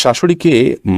শাশুড়িকে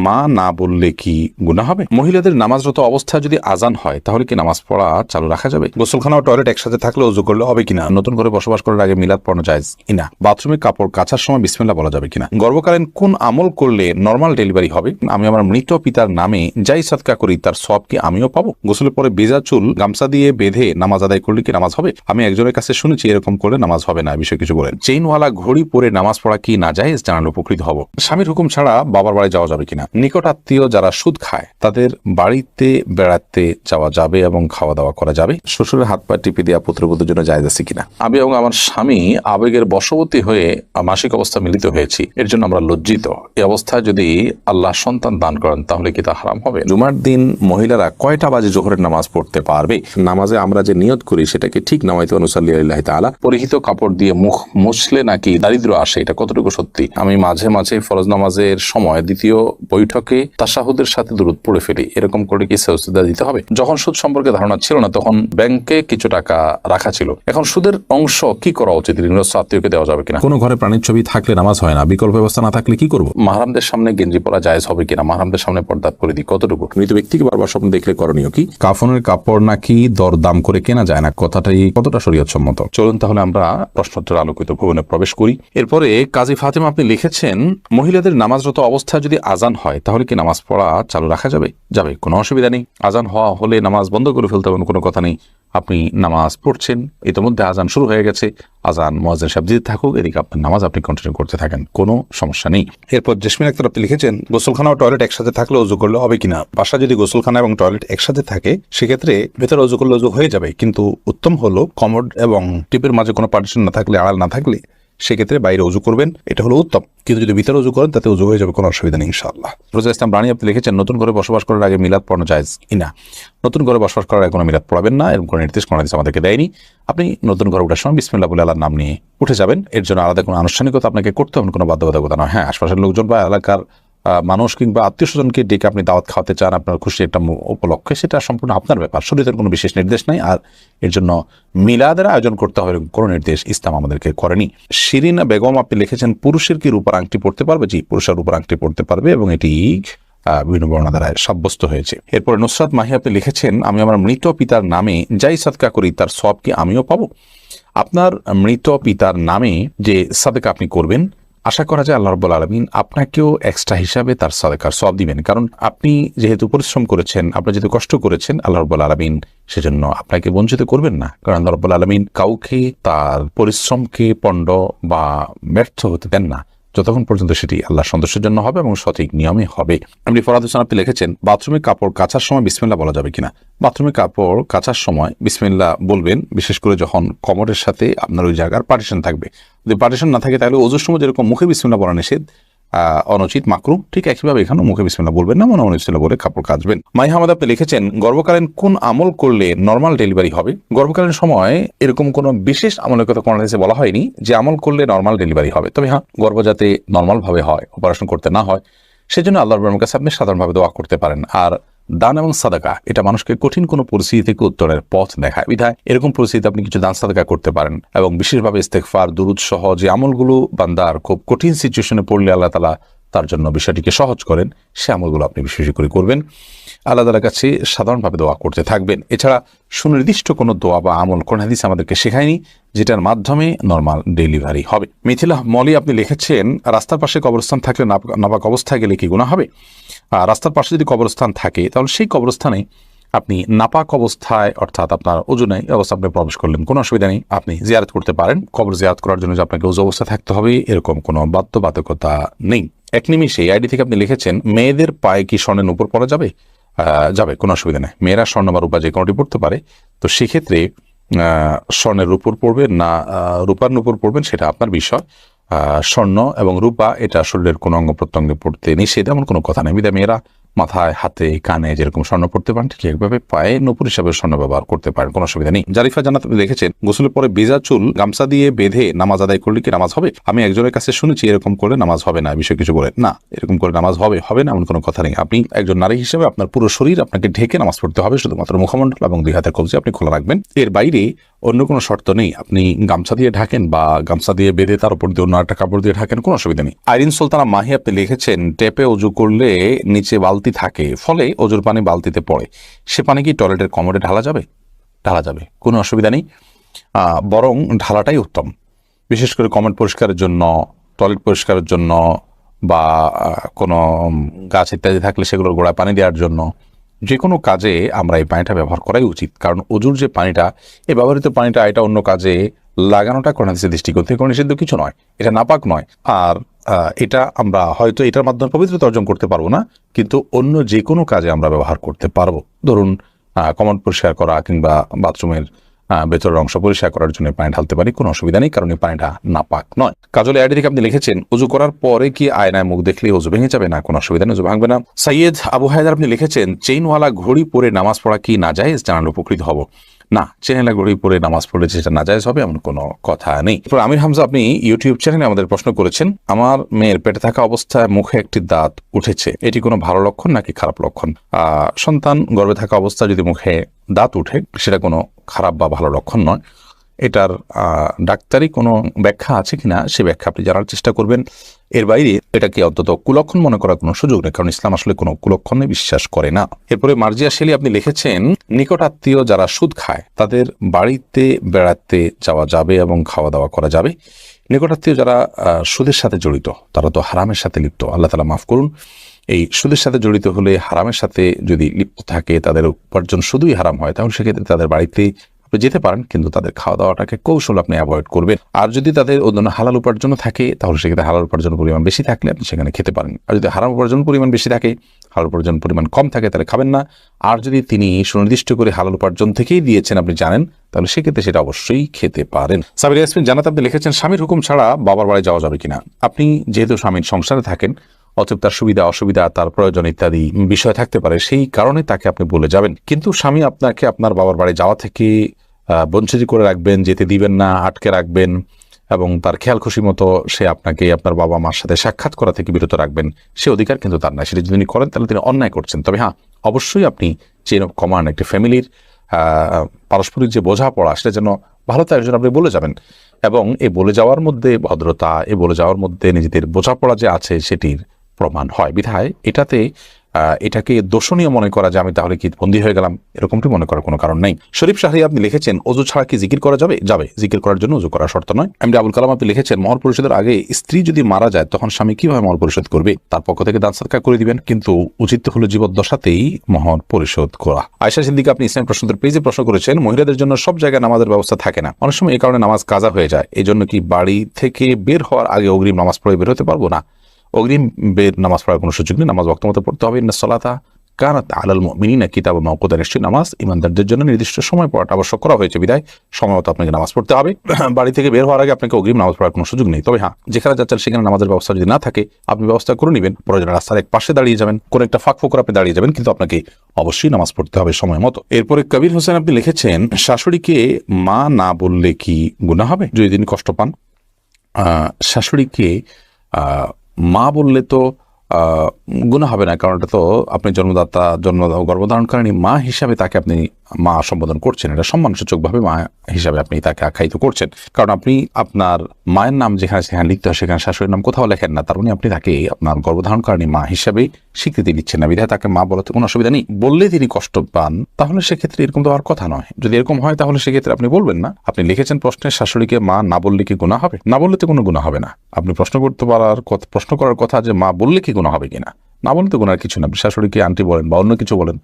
মা না বললে কি গুনাহ হবে? মহিলাদের নামাজরত অবস্থায় যদি আজান হয় তাহলে কি নামাজ পড়া চালু রাখা যাবে? গোসলখানা ও টয়লেট একসাথে থাকলে ওযু করলে হবে কিনা? নতুন করে বসবাস করার আগে মিলাদ পড়ানো জায়েজ কিনা? বাথরুমে কাপড় কাচার সময় বিসমিল্লাহ বলা যাবে কিনা? গর্ভকালীন কোন আমল করলে নরমাল ডেলিভারি হবে? আমি আমার মৃত পিতার নামে যাই সাদকা করি তার সওয়াব কি আমিও পাবো? গোসলের পরে ভেজা চুল গামছা দিয়ে বেঁধে নামাজ আদায় করলে কি নামাজ হবে? আমি একজনের কাছে শুনেছি এরকম করলে নামাজ হবে না, বিষয়ে কিছু বলেন। চেইনওয়ালা ঘড়ি পরে নামাজ পড়া কি নাজায়েজ? জানালে উপকৃত হব। স্বামীর হুকুম ছাড়া বাবার বাড়ি যাওয়া যাবে কিনা? নিকট আত্মীয় যারা সুদ খায় তাদের বাড়িতে বেড়াতে যাওয়া যাবে এবং খাওয়া দাওয়া করা যাবে? শ্বশুরের হাত পা টিপে দেওয়া পুত্রবধূর জন্য জায়েজ আছে কিনা? আমি এবং আমার স্বামী আবেগের বশবর্তী হয়ে মাসিক অবস্থা মিলিত হয়েছি, এর জন্য আমরা লজ্জিত। এই অবস্থায় যদি আল্লাহ সন্তান দান করেন তাহলে কি তা হারাম হবে? জুমার দিন মহিলারা কয়টা বাজে জোহরের নামাজ পড়তে পারবে? নামাজে আমরা যে নিয়ত করি সেটাকে ঠিক নামাইতে অনুসাল্লি আল্লাহ তাআলা পরিহিত কাপড় দিয়ে মুখ মুছলে নাকি দারিদ্র আসে, এটা কতটুকু সত্যি? আমি মাঝে মাঝে ফরজ নামাজের সময় দ্বিতীয় বৈঠকে তাশাহুদের সাথে দুরূদ পড়ে ফেলি, এরকম করে কি সাজদা দিতে হবে? যখন সুদ সম্পর্কে ধারণা ছিল না তখন ব্যাংকে কিছু টাকা রাখা ছিল, এখন সুদের অংশ কি করা উচিত? ঋণগ্রস্ত আত্মীয়কে দেওয়া যাবে কিনা? কোনো ঘরে প্রাণীর ছবি থাকলে নামাজ হয় না, বিকল্প ব্যবস্থা না থাকলে কি করব? মাহরামদের সামনে গেঞ্জি পরা জায়েজ হবে কিনা? মাহরামদের সামনে পর্দা করে দিই কতটুকু? মৃত ব্যক্তিকে বারবার স্বপ্ন দেখলে করণীয় কি? কাফনের কাপড় নাকি দরদাম করে কেনা যায় না, কথাটাই কতটা শরীয়ত সম্মত? চলুন তাহলে আমরা প্রশ্নোত্তর আলোকিত ভবনে প্রবেশ করি। এরপরে কাজী ফাতেমা আপনি লিখেছেন, মহিলাদের নামাজরত অবস্থায় যদি আজান হয় তাহলে কি নামাজ পড়া চালু রাখা যাবে? যাবে, কোনো অসুবিধা নেই। আজান হওয়া হলে নামাজ বন্ধ করে ফেলতে হবে, কোনো কথা নেই। আপনি নামাজ পড়ছেন, ইতিমধ্যে আজান শুরু হয়ে গেছে, আজান মুয়াজ্জিন সাহেব দিতে থাকুক, এদিকে আপনার নামাজ আপনি কন্টিনিউ করতে থাকেন, কোনো সমস্যা নেই। এরপর জেসমিন আক্তার আপনি লিখেছেন, গোসলখানা ও টয়লেট একসাথে থাকলে ওযু করলে হবে কিনা? বাসা যদি গোসলখানা এবং টয়লেট একসাথে থাকে সেক্ষেত্রে ভেতরে ওযু করলে ওযু হয়ে যাবে, কিন্তু উত্তম হলো কমোড এবং টিপের মাঝে কোনো পার্টিশন না থাকলে, আড়াল না থাকলে সেক্ষেত্রে বাইরে ওযু করবেন, এটা হলো উত্তম। কিন্তু যদি ভিতরে ওযু করেন তাতে ওযু হয়ে যাবে, কোনো অসুবিধা নেই ইনশাআল্লাহ। রোজা ইসলাম রানী আপনি লিখেছেন, নতুন করে বসবাস করার আগে মিলাদ পড়ানো জায়েজ কিনা? নতুন করে বসবাস করার আগে কোনো মিলাদ পড়াবেন না, এরকম কোনো নির্দেশ কোনো হাদিস আমাদেরকে দেয়নি। আপনি নতুন ঘরে ওঠার সময় বিসমিল্লাহ বলে আল্লাহর নাম নিয়ে উঠে যাবেন, এর জন্য আলাদা কোনো আনুষ্ঠানিকতা আপনাকে করতে হবে, কোনো বাধ্যবাধকতা নয়। হ্যাঁ, আশপাশের লোকজন বা এলাকার মানুষ কিংবা আত্মীয় স্বজনকে ডেকে আপনি দাওয়াত খাওয়াতে চান আপনার খুশি একটা উপলক্ষে, সেটা সম্পূর্ণ আপনার ব্যাপার, শরীয়তের কোনো বিশেষ নির্দেশ নাই। আর এর জন্য মিলাদের আয়োজন করতে হবে কোনো নির্দেশ ইসলাম আমাদেরকে করেনি। শিরিনা বেগম আপনি লিখেছেন, পুরুষের কি রূপার আংটি পড়তে পারবে? জি, পুরুষের রূপার আংটি পড়তে পারবে এবং এটি বিভিন্ন বর্ণনা দ্বারা সাব্যস্ত হয়েছে। এরপরে নুসরাত মাহি আপনি লিখেছেন, আমি আমার মৃত পিতার নামে যাই সাদকা করি তার সওয়াব কি আমিও পাবো? আপনার মৃত পিতার নামে যে সাদকা আপনি করবেন, আশা করা যায় আল্লাহ রাব্বুল আলামিন আপনাকেও এক্সট্রা হিসাবে তার সাদকার সওয়াব দিবেন, কারণ আপনি যেহেতু পরিশ্রম করেছেন, আপনি যেহেতু কষ্ট করেছেন, আল্লাহ রাব্বুল আলামিন সেজন্য আপনাকে বঞ্চিত করবেন না, কারণ আল্লাহ রাব্বুল আলামিন কাউকে তার পরিশ্রমকে পণ্ড বা ব্যর্থ হতে দেন না যতক্ষণ পর্যন্ত সেটি আল্লাহ সন্তোষের জন্য হবে এবং সঠিক নিয়মে হবে। আপনি ফরহাদ হোসেন আপনি লিখেছেন, বাথরুমে কাপড় কাচার সময় বিসমিল্লাহ বলা যাবে কিনা? বাথরুমে কাপড় কাচার সময় বিসমিল্লাহ বলবেন, বিশেষ করে যখন কমোডের সাথে আপনার ওই জায়গার পার্টিশন থাকবে। যদি পার্টিশন না থাকে তাহলে ওযুর সময় যেরকম মুখে বিসমিল্লাহ বলা নিষেধ, অনুচিত, মাকরুহ, ঠিক একইভাবে এখানে মুখে বিসমিল্লাহ বলবেন না, মনে বিসমিল্লাহ বলে কাপড় কাচবেন। মাইহামাদ আপনি লিখেছেন, গর্ভকালীন কোন আমল করলে নরমাল ডেলিভারি হবে? গর্ভকালীন সময় এরকম কোনো বিশেষ আমলের কথা কোরআন হাদিসে বলা হয়নি যে আমল করলে নরমাল ডেলিভারি হবে। তবে হ্যাঁ, গর্ভ যাতে নরমাল ভাবে হয়, অপারেশন করতে না হয়, সেজন্য আল্লাহর রহমতের কাছে আপনি সাধারণভাবে দোয়া করতে পারেন। আর দান এবং সাদাকা এটা মানুষকে কঠিন কোনো পরিস্থিতি থেকে উত্তরের পথ দেখায়, বিধায় এরকম পরিস্থিতিতে আপনি কিছু দান সাদাকা করতে পারেন এবং বিশেষভাবে ইস্তেগফার, দুরূদ সহ যে আমলগুলো বান্দার খুব কঠিন সিচুয়েশনে পড়লে আল্লাহ তাআলা তার জন্য বিষয়টিকে সহজ করেন, সে আমলগুলো আপনি বিশেষ করে করবেন। আল্লাহ তাআলার কাছে সাধারণভাবে দোয়া করতে থাকবেন। এছাড়া সুনির্দিষ্ট কোনো দোয়া বা আমল কোন হাদিস আমাদেরকে শেখায়নি যেটার মাধ্যমে নরমাল ডেলিভারি হবে। মিথিলা মলি আপনি লিখেছেন, রাস্তার পাশে কবরস্থান থাকলে নাপাক অবস্থায় গেলে কি গুনাহ হবে? রাস্তার পাশে যদি কবরস্থান থাকে তাহলে সেই কবরস্থানে আপনি নাপাক অবস্থায়, অর্থাৎ আপনার ওযু নাই অবস্থা আপনি প্রবেশ করলেন, কোনো অসুবিধা নেই, আপনি জিয়ারত করতে পারেন। কবর জিয়ারত করার জন্য যে আপনাকে ওযু অবস্থা থাকতে হবে এরকম কোনো বাধ্যবাধকতা নেই। এক নিমিষে আইডি থেকে আপনি লিখেছেন, মেয়েদের পায়ে কি স্বর্ণের নূপুর পরা যাবে? যাবে, কোনো অসুবিধা নেই। মেয়েরা স্বর্ণ বা রূপা যে কোনোটি পড়তে পারে, তো সেক্ষেত্রে স্বর্ণের নূপুর পড়বেন না রূপার নূপুর পড়বেন সেটা আপনার বিষয়। স্বর্ণ এবং রূপা এটা শরীরের কোনো অঙ্গ প্রত্যঙ্গে পড়তে নিষেধ এমন কোনো কথা নেই, বিধায় মেয়েরা মাথায়, হাতে, কানে যেরকম স্বর্ণ পড়তে পারেন ঠিক একভাবে পায়ে নূপুর হিসাবে স্বর্ণ ব্যবহার করতে পারেন, কোনো অসুবিধা নেই। জারিফা জান্নাত আপনি লিখেছেন, গোসলের পরে ভেজা চুল গামছা দিয়ে বেঁধে নামাজ আদায় করলে কি নামাজ হবে? আমি একজনের কাছে শুনেছি এরকম করলে নামাজ হবে না, বিষয় কিছু বলেন না, এরকম করে নামাজ হবে না এমন কোনো কথা নেই। আপনি একজন নারী হিসেবে আপনার পুরো শরীর আপনাকে ঢেকে নামাজ পড়তে হবে, শুধুমাত্র মুখমণ্ডল এবং 2 হাতের কবজি আপনি খোলা রাখবেন, এর বাইরে অন্য কোনো শর্ত নেই। আপনি গামছা দিয়ে ঢাকেন বা গামছা দিয়ে বেঁধে তার উপর দিয়ে অন্য একটা কাপড় দিয়ে ঢাকেন, কোনো অসুবিধা নেই। আইরিন সুলতানা মাহি আপনি লিখেছেন, টেপে অজু করলে নিচে বালতি থাকে, ফলে অজুর পানি বালতিতে পড়ে, সে পানি কি টয়লেটের কমোডে ঢালা যাবে? ঢালা যাবে, কোনো অসুবিধা নেই, বরং ঢালাটাই উত্তম। বিশেষ করে কমোড পরিষ্কারের জন্য, টয়লেট পরিষ্কারের জন্য, বা কোনো গাছ ইত্যাদি থাকলে সেগুলোর গোড়ায় পানি দেওয়ার জন্য, যে কোনো কাজে আমরা এই পানিটা ব্যবহার করাই উচিত। কারণ অজুর যে পানিটা, এই ব্যবহৃত পানিটা এটা অন্য কাজে লাগানোটা কোরআন হাদিসের দৃষ্টিকোণ থেকে কোনো নিষিদ্ধ কিছু নয়, এটা নাপাক নয়। আর এটা আমরা হয়তো এটার মাধ্যমে পবিত্রতা অর্জন করতে পারবো না, কিন্তু অন্য যে কোনো কাজে আমরা ব্যবহার করতে পারবো। ধরুন কমোড পরিষ্কার করা কিংবা বাথরুমের ভেতরের অংশ পরিষ্কার করার জন্য পানি ঢালতে পারি, কোনো অসুবিধা নেই, কারণ এই পানিটা নাপাক নয়। কাজল আইডি থেকে আপনি লিখেছেন, উজু করার পরে কি আয়নায় মুখ দেখলে উজু ভেঙে যাবে? না, কোনো অসুবিধা নেই, উজু ভাঙবে না। সৈয়দ আবু হায়দার আপনি লিখেছেন, চেইনওয়ালা ঘড়ি পরে নামাজ পড়া কি নাজায়েজ? জানালে উপকৃত হব। না, চেইনওয়ালা ঘড়ি পরে নামাজ পড়লে যেটা নাজায়েজ হবে এমন কোনো কথা নেই। আমির হামজা আপনি ইউটিউব চ্যানেলে আমাদের প্রশ্ন করেছেন, আমার মেয়ের পেটে থাকা অবস্থায় মুখে একটি দাঁত উঠেছে, এটি কোনো ভালো লক্ষণ নাকি খারাপ লক্ষণ? সন্তান গর্ভে থাকা অবস্থায় যদি মুখে দাঁত উঠে সেটা কোনো খারাপ বা ভালো লক্ষণ নয়। এটার ডাক্তারি কোনো ব্যাখ্যা আছে কিনা সে ব্যাখ্যা আপনি জানার চেষ্টা করবেন। এর বাইরে এটাকে অন্তত কুলক্ষণ মনে করার কোনো সুযোগ নেই, কারণ ইসলাম আসলে কোনো কুলক্ষণে বিশ্বাস করে না। এরপরে মার্জিয়া শেলি আপনি লিখেছেন, নিকট আত্মীয় যারা সুদ খায় তাদের বাড়িতে বেড়াতে যাওয়া যাবে এবং খাওয়া দাওয়া করা যাবে। নিকটাত্মীয় যারা সুদের সাথে জড়িত তারা তো হারামের সাথে লিপ্ত, আল্লাহ তাআলা মাফ করুন। এই সুদের সাথে জড়িত হলে, হারামের সাথে যদি লিপ্ত থাকে, তাদের উপার্জন শুধুই হারাম হয়, তাহলে সেক্ষেত্রে তাদের বাড়িতে আপনি যেতে পারেন, কিন্তু তাদের খাওয়া দাওয়াটাকে কৌশল আপনি অ্যাভয়েড করবেন। আর যদি তাদের অন্য হালাল উপার্জন থাকে, তাহলে সেক্ষেত্রে হালাল উপার্জন পরিমাণ বেশি থাকলে আপনি সেখানে খেতে পারেন। আর যদি হারাম উপার্জন পরিমাণ বেশি থাকে, হালাল উপার্জন পরিমাণ কম থাকে, তাহলে খাবেন না। আর যদি তিনি সুনির্দিষ্ট করে হালাল উপার্জন থেকেই দিয়েছেন আপনি জানেন, তাহলে সেক্ষেত্রে সেটা অবশ্যই খেতে পারেন। সাবির ইয়াসমিন জান্নাত আপনি লিখেছেন, স্বামীর হুকুম ছাড়া বাবার বাড়ি যাওয়া যাবে কিনা? আপনি যেহেতু স্বামীর সংসারে থাকেন, অতএব তার সুবিধা অসুবিধা, তার প্রয়োজন ইত্যাদি বিষয় থাকতে পারে, সেই কারণে তাকে আপনি বলে যাবেন। কিন্তু স্বামী আপনাকে আপনার বাবার বাড়ি যাওয়া থেকে বঞ্চিত করে রাখবেন, যেতে দিবেন না, আটকে রাখবেন, এবং তার খেয়াল খুশি মতো সে আপনাকে আপনার বাবা মার সাথে সাক্ষাৎ করা থেকে বিরত রাখবেন, সে অধিকার কিন্তু তার নাই। সেটা যদি তিনি করেন তাহলে তিনি অন্যায় করছেন। তবে হ্যাঁ, অবশ্যই আপনি চেইন অফ কমান্ড, একটি ফ্যামিলির পারস্পরিক যে বোঝাপড়া, সেটা যেন ভালো তার জন্য আপনি বলে যাবেন, এবং এই বলে যাওয়ার মধ্যে ভদ্রতা, এই বলে যাওয়ার মধ্যে নিজেদের বোঝাপড়া যে আছে সেটির প্রমাণ হয়। বিধায় এটাকে দোষণীয় মনে করা যে আমি তাহলে কি বন্দী হয়ে গেলাম, এরকমটি মনে করার কোনো কারণ নেই। শরীফ শাহরি আপনি লিখেছেন, অজু ছাড়া কি জিকির করা যাবে? যাবে, জিকির করার জন্য অজু করা শর্ত নয়। এমডি আবুল কালাম আপনি লিখেছেন, মহর পরিশোধের আগে স্ত্রী যদি মারা যায় তখন স্বামী কিভাবে মহর পরিশোধ করবে? তার পক্ষ থেকে দান সাদকা করে দিবেন, কিন্তু উচিত হলো জীবদ্দশাতেই মহর পরিশোধ করা। আয়েশা সিদ্দিকা আপনি ইসলাম প্রশ্নোত্তর পেজে প্রশ্ন করেছেন, মহিলাদের জন্য সব জায়গায় নামাজের ব্যবস্থা থাকে না, অনেক সময় এই কারণে নামাজ কাজা হয়ে যায়, এই জন্য কি বাড়ি থেকে বের হওয়ার আগে অগ্রিম নামাজ পড়ে বের হতে পারবো? না, অগ্রিম বের নামাজ পড়ার কোনো সুযোগ নেই, নামাজ ওয়াক্ত মতো পড়তে হবে। ইন্নাস সালাতা কানাত আলাল মুমিনিনা কিতাবাম মাওকুতা, নিশ্চয়ই নামাজ ইমানদারদের জন্য নির্দিষ্ট সময় পড়াটা আবশ্যক করা হয়েছে, বিধায় সময় মতো আপনাকে নামাজ পড়তে হবে। বাড়ি থেকে বের হওয়ার আগে আপনাকে অগ্রিম নামাজ পড়ার কোনো সুযোগ নেই। তবে হ্যাঁ, যেখানে যাচ্ছেন সেখানে নামাজের ব্যবস্থা যদি না থাকে, আপনি ব্যবস্থা করে নেবেন, প্রয়োজনে রাস্তার এক পাশে দাঁড়িয়ে যাবেন, কোন একটা ফাঁক ফোকর আপনি দাঁড়িয়ে যাবেন, কিন্তু আপনাকে অবশ্যই নামাজ পড়তে হবে সময় মতো। এরপরে কবির হোসেন আপনি লিখেছেন, শাশুড়িকে মা না বললে কি গুনাহ হবে যদি তিনি কষ্ট পান? শাশুড়িকে মা বললে তো গুনাহ হবে না, কারণ এটা তো আপনি গর্ভধারণকারিণী মা হিসাবে তাকে আপনি মা সম্বোধন করছেন, এটা সম্মানসূচকভাবে মা হিসাবে আপনি তাকে আখ্যায়িত করছেন। কারণ আপনি আপনার মায়ের নাম যেখানে সেখানে লিখতে হয়, সেখানে শাশুড়ির নাম কোথাও লেখেন না, তার মানে আপনি তাকে আপনার গর্ভধারণকারিণী মা হিসাবে স্বীকৃতি দিচ্ছেন না, বিধায় তাকে মা বলাতে কোনো অসুবিধা নেই। বললে তিনি কষ্ট পান, তাহলে সেক্ষেত্রে এরকম তো হওয়ার কথা নয়। যদি এরকম হয় তাহলে সেক্ষেত্রে আপনি বলবেন না। আপনি লিখেছেন প্রশ্নে, শাশুড়িকে মা না বললে কি গুনাহ হবে? না বললে তো কোনো গুনাহ হবে না। আপনি প্রশ্ন করার কথা যে মা বললে কি গুনাহ হবে কিনা, না বললে তো গুনার কিছু না। শাশুড়িকে আন্টি বলেন বা অন্য কিছু বলেন,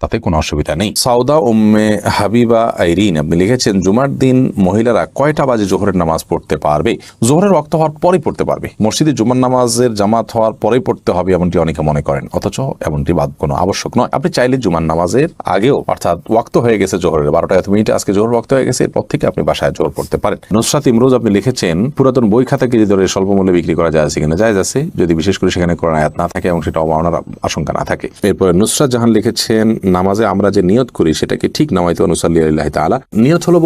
তাতে কোনো অসুবিধা নেই। সাউদা উম্মে হাবিবা আইরিন আপনি লিখেছেন, জুমার দিন মহিলারা কয়টা বাজে জোহরের নামাজ পড়তে পারবে? জোহরের ওয়াক্ত হওয়ার পরেই পড়তে পারবে। মসজিদে জুমার নামাজের জামাত হওয়ার পরেই পড়তে হবে এমনটি অনেকে মনে করেন, অথচ এমনটি কোনো আবশ্যক নয়। আপনি চাইলে জুমার নামাজের আগেও, অর্থাৎ ওয়াক্ত হয়ে গেছে জোহরের 12টা 1 মিনিটে, আজকে জোহর ওয়াক্ত হয়ে গেছে, এরপর থেকে আপনি বাসায় জোহর পড়তে পারেন। নুসরাত ইমরোজ আপনি লিখেছেন, পুরাতন বই খাতা কেজি দরে স্বল্প মূল্যে বিক্রি করা যায় কিনা? জায়েজ আছে, যদি বিশেষ করে সেখানে কোরআন আয়াত না থাকে এবং সেটা অবমাননার আশঙ্কা না থাকে। এরপর নুসরাত জাহান লিখেছেন, নামাজে আমরা যে নিয়ত করি সেটাকে ঠিক নামাইতে অনুসাল্লি আল্লাহ তাআলা। নিয়ত হলো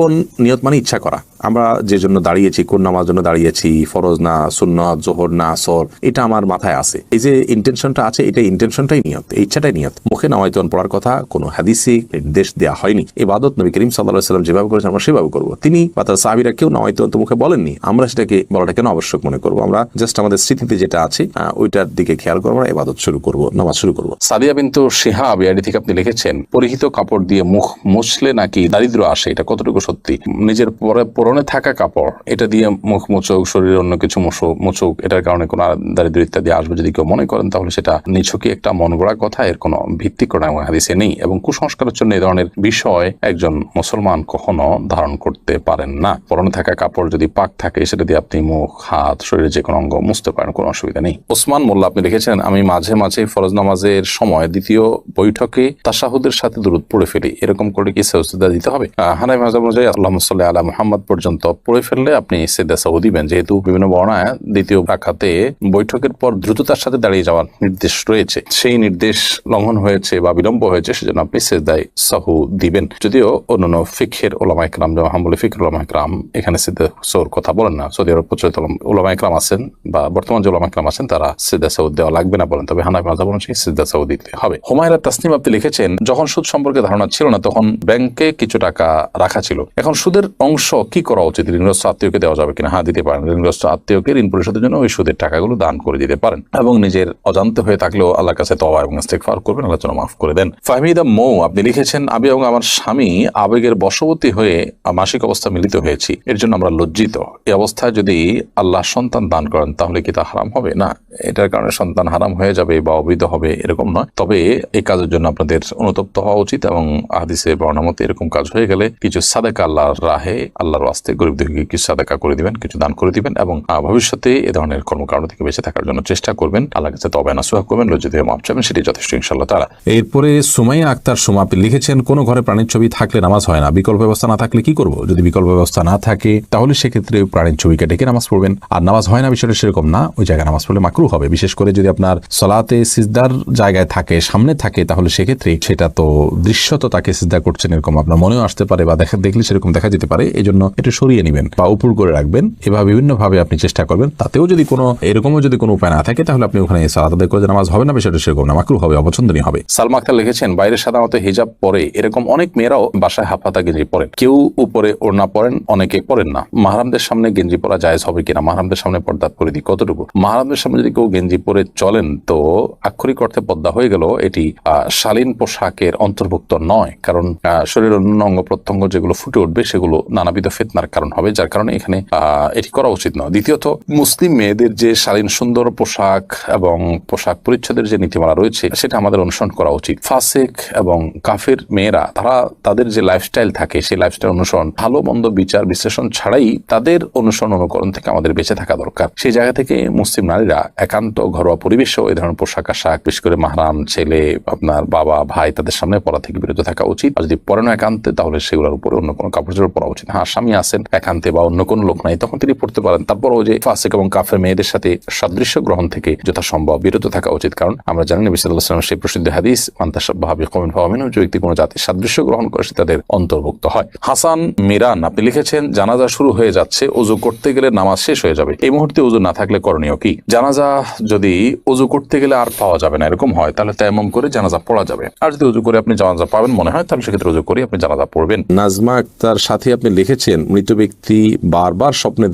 নিয়ত মানে ইচ্ছা করা। আমরা যে জন্য দাঁড়িয়েছি, কোন নামাজ জন্য দাঁড়িয়েছি, ফরজ না সুন্নাত, জোহর না আসর, এটা আমার মাথায় আছে। এই যে ইন্টেনশনটা আছে, এটা ইন্টেনশনটাই নিয়ত, এই ইচ্ছাটাই নিয়ত। মুখে নামাইতন পড়ার কথা কোনো হাদিসে নির্দেশ দেওয়া হয়নি। ইবাদত নবী করিম সাল্লাল্লাহু আলাইহি ওয়াসাল্লাম যেভাবে করেছেন আমরা সেভাবে করব। তিনি বা তার সাহাবীরা কেউ নামাইতন তো মুখে বলেননি, আমরা সেটাকে বলাটা কেন আবশ্যক মনে করব? আমরা জাস্ট আমাদের স্মৃতিতে যেটা আছে ওইটার দিকে খেয়াল করবো, ইবাদত শুরু করব, নামাজ শুরু করব। সাদিয়া বিনতু শিহাব আইডি থেকে আপনি লিখেছেন, পরিহিত কাপড় দিয়ে মুখ মুছলে নাকি দারিদ্র আসে, এটা কতটুকু সত্যি? নিজের পরনে থাকা কাপড়, এটা দিয়ে মুখ মুছুক, শরীরে অন্য কিছু মুছুক, এটার কারণে কোনো দারিদ্র ইত্যাদি আসবে যদি কেউ মনে করেন, তাহলে সেটা নিছকই একটা মন গড়া কথা, এর কোনো ভিত্তি কোরআন এবং হাদিসে নেই। এবং কুসংস্কারের জন্য এই ধরনের বিষয় একজন মুসলমান কখনো ধারণ করতে পারেন না। পরনে থাকা কাপড় যদি পাক থাকে, সেটা দিয়ে আপনি মুখ, হাত, শরীরের যে কোনো অঙ্গ মুছতে পারেন, কোনো অসুবিধা নেই। ওসমান মোল্লা আপনি লিখেছেন, আমি মাঝে মাঝে ফরজ নামাজের সময় দ্বিতীয় বৈঠকে তাশাহুদের সাথে দুরূদ পড়ে ফেলি, এরকম করে কি সাজদা দিতে হবে? হানাফি মাযহাব অনুযায়ী আল্লাহুম্মা সাল্লি আলা মুহাম্মদ পর্যন্ত পড়ে ফেললে আপনি সিজদা সাহু দিবেন, যেহেতু বিভিন্ন বর্ণনায় দ্বিতীয় রাকাতে বৈঠকের পর দ্রুততার সাথে দাঁড়িয়ে যাওয়ার নির্দেশ রয়েছে। সেই নির্দেশ লঙ্ঘন হয়েছে বা বিলম্ব হয়েছে, সেজন্য আপনি সিজদায়ে সাহু দিবেন। যদিও অন্যান্য ফিকহের উলামায়ে কেরাম, যেমন হাম্বলি ফিকহের উলামায়ে কেরাম এখানে সিজদা সাহুর কথা বলেন না। সৌদি আরব প্রচলিত উলামায়ে কেরাম আছেন বা বর্তমান যে উলামায়ে কেরাম আছেন, তারা সিজদা সাহু দেওয়া লাগবে না বলেন, তবে হানাফি মাযহাব অনুযায়ী সিজদা সাহু দিতে হবে। হুমায়রা তাসনিম আপনি লিখেছেন, যখন সুদ সম্পর্কে ধারণা ছিল না তখন ব্যাংকে কিছু টাকা রাখা ছিল, এখন সুদের অংশ কি করা উচিত? ঋণগ্রস্ত আত্মীয়কে দেওয়া যাবে কিনা? হ্যাঁ, দিতে পারেন। ঋণগ্রস্ত আত্মীয়কে ঋণ পরিশোধের জন্য ওই সুদের টাকাগুলো দান করে দিতে পারেন, এবং নিজের অজান্তে হয়ে থাকলেও আল্লাহর কাছে তওবা এবং ইস্তিগফার করবেন, আল্লাহ যেন মাফ করে দেন। ফাহমিদা মৌ আপনি লিখেছেন, আমি এবং আমার স্বামী আবেগের বশবর্তী হয়ে মাসিক অবস্থা মিলিত হয়েছি, এর জন্য আমরা লজ্জিত। এই অবস্থায় যদি আল্লাহ সন্তান দান করেন তাহলে কি তা হারাম হবে? না, এটার কারণে সন্তান হারাম হয়ে যাবে বা অবৈধ হবে এরকম নয়। তবে এই কাজের জন্য আপনাদের অনুতপ্ত হওয়া উচিত, এবং হাদিসে বর্ণনা মতে এরকম কাজ হয়ে গেলে কিছু সাদাকা আল্লাহর রাহে, আল্লাহর ওয়াস্তে গরিবদেরকে কিছু সাদাকা করে দিবেন, কিছু দান করে দিবেন, এবং ভবিষ্যতে এ ধরনের কর্মকাণ্ড থেকে বেঁচে থাকার জন্য চেষ্টা করবেন। আল্লাহর কাছে তওবা নাসুহা করবেন, লজ্জিত হয়ে মাফ চাইবেন, সেটি যথেষ্ট ইনশাআল্লাহ তাআলা। এরপরে সুমাইয়া আক্তার সুমা আপনি লিখেছেন, কোন ঘরে প্রাণীর ছবি থাকলে নামাজ হয় না, বিকল্প ব্যবস্থা না থাকলে কি করব? যদি বিকল্প ব্যবস্থা না থাকে তাহলে সেক্ষেত্রে প্রাণীর ছবিকে ডেকে নামাজ পড়বেন। আর নামাজ হয় না বিষয়টা সেরকম না, ওই জায়গায় নামাজ পড়লে মাকরুহ হবে। বিশেষ করে যদি আপনার সালাতে সিজদার জায়গায় থাকে, সামনে থাকে, তাহলে সেক্ষেত্রে সেটা তো দৃশ্যত তাকে সিজদা করছেন এরকম আপনার মনেও আসতে পারে, বা দেখলে সেরকম দেখা যেতে পারে। এই জন্য এটা সরিয়ে নেবেন বা উপর করে রাখবেন। এভাবে বিভিন্ন ভাবে আপনি চেষ্টা করবেন। তাতেও যদি এরকমও যদি কোনো উপায় না থাকে, তাহলে আপনি ওখানে সালাত আদায় করে নামাজ হবে না, বিষয়টা সেরকম না, মাকরুহ হবে, অপছন্দনীয় হবে। সালমা আক্তার লিখেছেন, বাইরে সাধারণত হিজাব পরে, এরকম অনেক মেয়েরাও বাসায় হাফহাতা গেঞ্জি পরেন, কেউ উপরে ওড়না পরেন, অনেকে পরেন না। মাহরামদের সামনে গেঞ্জি পরা জায়েজ হবে কিনা? মাহরামদের সামনে পর্দা করে দিই কতটুকু? মাহরামদের সামনে যদি কেউ গেঞ্জি পরে চলেন তো আক্ষরিক অর্থে পর্দা হয়ে গেল, এটি শালীন পোশাকের অন্তর্ভুক্ত নয়। কারণ শরীরের অন্য অঙ্গ প্রত্যঙ্গ যেগুলো ফুটে উঠবে সেগুলো নানাবিধ ফিতনার কারণ হবে, যার কারণে এখানে এটি করা উচিত নয়। দ্বিতীয়ত, মুসলিম মেয়েদের যে শালীন সুন্দর পোশাক এবং পোশাক পরিচ্ছদের যে নীতিমালা রয়েছে সেটা আমাদের অনুসরণ করা উচিত। ফাসিক এবং কাফের মেয়েরা তাদের যে লাইফস্টাইল থাকে, সেই লাইফস্টাইল অনুসরণ, ভালো মন্দ বিচার বিশ্লেষণ ছাড়াই তাদের অনুসরণ অনুকরণ থেকে আমাদের বেঁচে থাকা দরকার। সেই জায়গা থেকে মুসলিম নারীরা একান্ত ঘরোয়া পরিবেশেও এই ধরনের পোশাক আশাক, বিশেষ করে মাহরাম ছেলে, আপনার বাবা, ভাই, তাদের সামনে পরা থেকে বিরত থাকা উচিত। আর যদি পরে না একান্তে, তাহলে সেগুলোর উপরে অন্য কোনো কাপড় চোপড় পরা উচিত। হ্যাঁ, স্বামী আছেন একান্তে বা অন্য কোনো লোক নাই, তখন তিনি পড়তে পারেন। তারপরও যে ফাসিক এবং কাফের মেয়েদের সাথে সাদৃশ্য গ্রহণ থেকে যথাসম্ভব বিরত থাকা উচিত। কারণ আমরা জানি নবী সাল্লাল্লাহু আলাইহি ওয়াসাল্লাম সেই প্রসিদ্ধ হাদিস, মান তাশাব্বাহা বিকওমিন ফাহুয়া মিনহুম, যে ব্যক্তি কোনো জাতির সাদৃশ্য গ্রহণ করে সে তাদের অন্তর্ভুক্ত হয়। হাসান মিরান আপনি লিখেছেন, জানাজা শুরু হয়ে যাচ্ছে, ওযু করতে গেলে নামাজ শেষ হয়ে যাবে, এই মুহূর্তে ওযু না থাকলে করণীয় কি? জানাজা যদি ওযু করতে গেলে আর পাওয়া যাবে না এরকম হয়, তাহলে তায়াম্মুম করে জানাজা পড়া যাবে। আর যদি ওযু করে আপনি জানাজা পাবেন মনে হয়, তাহলে সেক্ষেত্রে ওযু করে আপনি জানাজা পড়বেন। নাজমা আক্তার সাথে আপনি লিখেছেন, মৃত ব্যক্তিকে বারবার স্বপ্নে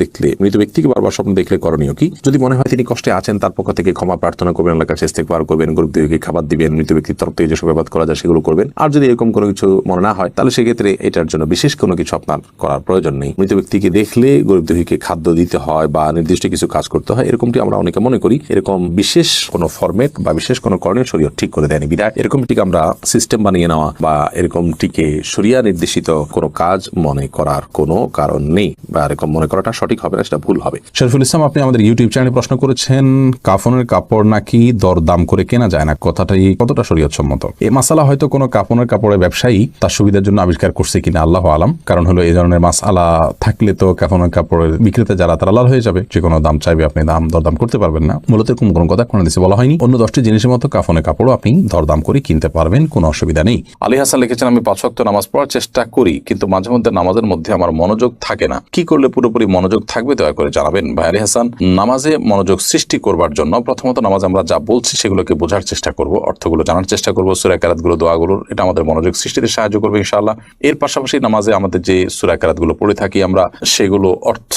দেখলে করণীয় কি? যদি মনে হয় তিনি কষ্টে আছেন, তার পক্ষ থেকে ক্ষমা প্রার্থনা করবেন, আল্লাহর কাছে ইস্তেগফার করবেন, গরিব দুঃখীকে খাবার দিবেন, মৃত ব্যক্তির তরফ থেকে যেসব ইবাদত করা যায় সেগুলো করবেন। আর যদি এরকম কোনো কিছু মনে না হয়, তাহলে সেক্ষেত্রে এটার জন্য বিশেষ কোনো কিছু আপনার করার প্রয়োজন নেই। মৃত ব্যক্তিকে দেখলে গরিব দুঃখীকে খাদ্য দিতে হয় বা নির্দিষ্ট কিছু কাজ করতে হয়, এরকমটি আমরা অনেকে মনে করি। এরকম বিশেষ কোনো ফরম্যাট বা বিশেষ কোনো করণীয় শরীয়ত ঠিক করে দেয়নি। বিধায় এরকমটিকে আমরা সিস্টেম বানিয়ে নেওয়া বা এরকমটিকে শরিয়া নির্দেশিত কোনো কাজ মনে করার কোনো কারণ নেই, বা এরকম মনে করাটা সঠিক হবে না, সেটা ভুল হবে। শরীফুল ইসলাম, আপনি আমাদের ইউটিউব চ্যানেলে প্রশ্ন করেছেন, কাফনের কাপড় নাকি দরদাম করে কেনা যায় না, কথাটাই কতটা শরীয়ত সম্মত? এই মাসালা হয়তো কোনো কাফনের কাপড়ের ব্যবসায়ী তার সুবিধার জন্য আবিষ্কার করছে কিনা আল্লাহু আলাম। কারণ হলো এই ধরনের মাসালা থাকলে তো কাফনের কাপড়ের বিক্রেতা যারা তারা লাল হয়ে যাবে, যে কোনো দাম চাইবে, আপনি দরদাম করতে পারবেন না। মূলত এরকম কোনো কথা কোন হাদিসে বলা হয়নি। অন্য 10টি জিনিসের মতো কাফনের কাপড়ও আপনি দরদাম করে কিনতে পারবেন, কোনো অসুবিধা নেই। আলী হাসান লিখেছেন, আমি 5 ওয়াক্ত নামাজ পড়ার চেষ্টা করি, কিন্তু মাঝে মধ্যে নামাজের মধ্যে আমার মনোযোগ থাকে না। কি করলে পুরোপুরি মনোযোগ থাকবে, দয়া করে জানাবেন। ভাই আলী হাসান, নামাজে মনোযোগ সৃষ্টি করবার জন্য প্রথমত নামাজ আমরা যা বলছি সেগুলোকে বোঝার চেষ্টা করব, অর্থগুলো জানার চেষ্টা করব, সূরা কিরাতগুলো, দোয়াগুলো, এটা আমাদের মনোযোগ সৃষ্টিতে সাহায্য করবে ইনশাআল্লাহ। এর পাশাপাশি নামাজে আমাদের যে সূরা কিরাতগুলো পড়ে থাকি আমরা, সেগুলো অর্থ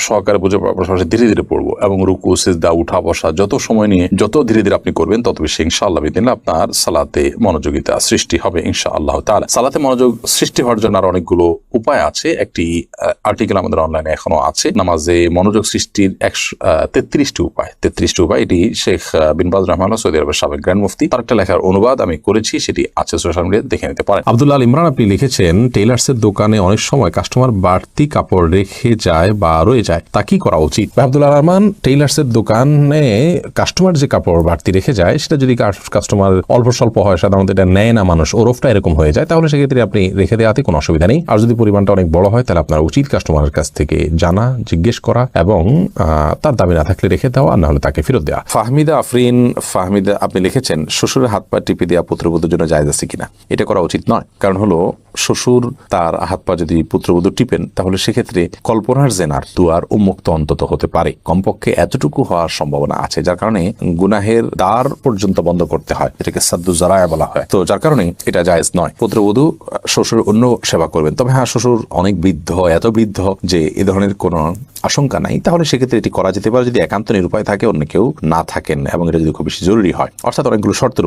সহকারে বুঝে পাশাপাশি ধীরে ধীরে পড়বো, এবং রুকু, সিজদা, উঠা বসা যত সময় নিয়ে যত ধীরে ধীরে আপনি করবেন, তত বেশি ইনশাআল্লাহ বিদিনিল্লাহ আপনার সালাতে মনোযোগিতা সৃষ্টি হবে ইনশাআল্লাহ তাআলা। সালাতে মনোযোগ সৃষ্টি হওয়ার জন্য আর অনেকগুলো উপায় আছে। একটি আর্টিকেল আমাদের অনলাইনে এখনো আছে, নামাজে মনোযোগ সৃষ্টির 33টি উপায়। এটি শেখ বিন বাজ রাহমাহুল্লাহ, সৌদি আরবের সাবেক গ্র্যান্ড মুফতি, তার একটা লেখার অনুবাদ আমি করেছি, সেটি আছে সোশ্যাল মিডিয়াতে, দেখে নিতে পারেন। আব্দুল্লাহ আল ইমরান, আপনি লিখেছেন, টেইলার্সের দোকানে অনেক সময় কাস্টমার বাড়তি কাপড় রেখে যায় বা রয়ে যায়, তা কি করা উচিত? আব্দুল্লাহ রহমান, টেইলার্সের দোকানে কাস্টমার যে কাপড় বাড়তি রেখে যায়, সেটা যদি কাস্টমার অল্প স্বল্প হয়, সাধারণত এটা নেয় না মানুষ, ওরফটা এরকম হয়ে যায়, তাহলে সেক্ষেত্রে আপনি রেখে দেওয়াতে কোনো অসুবিধা নেই। আর যদি পরিমাণটা অনেক বড় হয়, তাহলে আপনার উচিত কাস্টমারের কাছ থেকে জানা, জিজ্ঞেস করা, এবং তার দাবি না থাকলে রেখে দেওয়া, আর না হলে তাকে ফেরত দেওয়া। ফাহমিদা, আপনি লিখেছেন, শ্বশুরের হাত পা টিপে দেওয়া পুত্রবধূর জন্য জায়েজ আছে কিনা? এটা করা উচিত নয়। কারণ হলো, শ্বশুর তার হাত পা যদি পুত্রবধূ টিপেন, তাহলে সেক্ষেত্রে কল্পনার জেনার দুয়ার উন্মুক্ত অন্তত হতে পারে, কমপক্ষে এতটুকু হওয়ার সম্ভাবনা আছে, যার কারণে গুনাহের দ্বার পর্যন্ত বন্ধ করতে হয়, এটাকে সাদ্দু জারায়া বলা হয়। তো যার কারণে এটা জায়েজ নয়। পুত্রবধূ শ্বশুর অন্য সেবা করবেন, তবে হ্যাঁ, শ্বশুর অনেক বৃদ্ধ, এত বৃদ্ধ যে এ ধরনের কোনো আশঙ্কা নাই, তাহলে সেক্ষেত্রে এটি করা যেতে পারে, যদি একান্ত নিরুপায় থাকে, অন্য কেউ না থাকেন, এবং এটা যদি খুব বেশি জরুরি হয়, অর্থাৎ অনেকগুলো শর্তের